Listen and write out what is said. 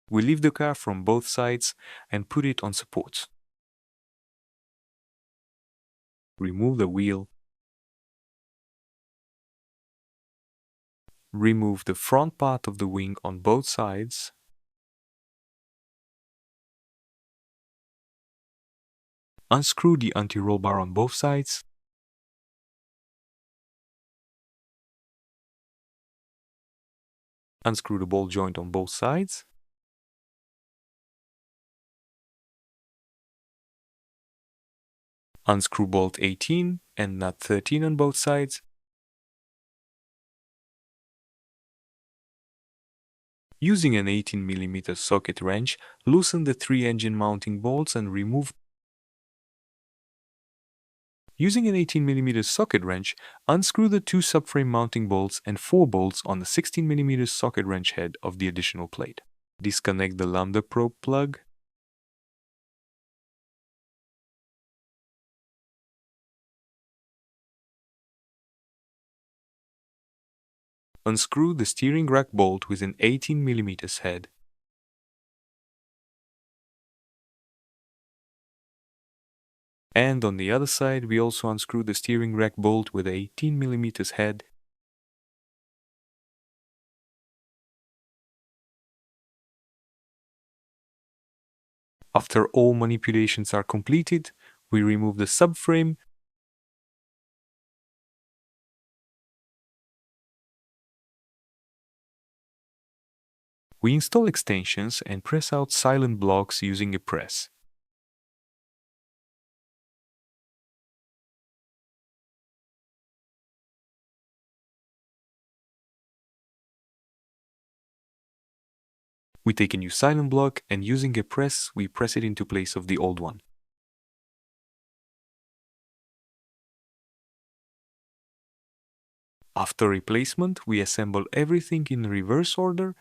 We lift the car from both sides and put it on supports. Remove the wheel. Remove the front part of the wing on both sides. Unscrew the anti-roll bar on both sides. Unscrew the ball joint on both sides. Unscrew bolt 18 and nut 13 on both sides. Using an 18mm socket wrench, loosen the 3 engine mounting bolts and remove. Using an 18mm socket wrench, unscrew the 2 subframe mounting bolts and 4 bolts on the 16mm socket wrench head of the additional plate. Disconnect the lambda probe plug. Unscrew the steering rack bolt with an 18mm head. And on the other side, we also unscrew the steering rack bolt with an 18mm head. After all manipulations are completed, we remove the subframe. We install extensions and press out silent blocks using a press. We take a new silent block and using a press, we press it into place of the old one. After replacement, we assemble everything in reverse order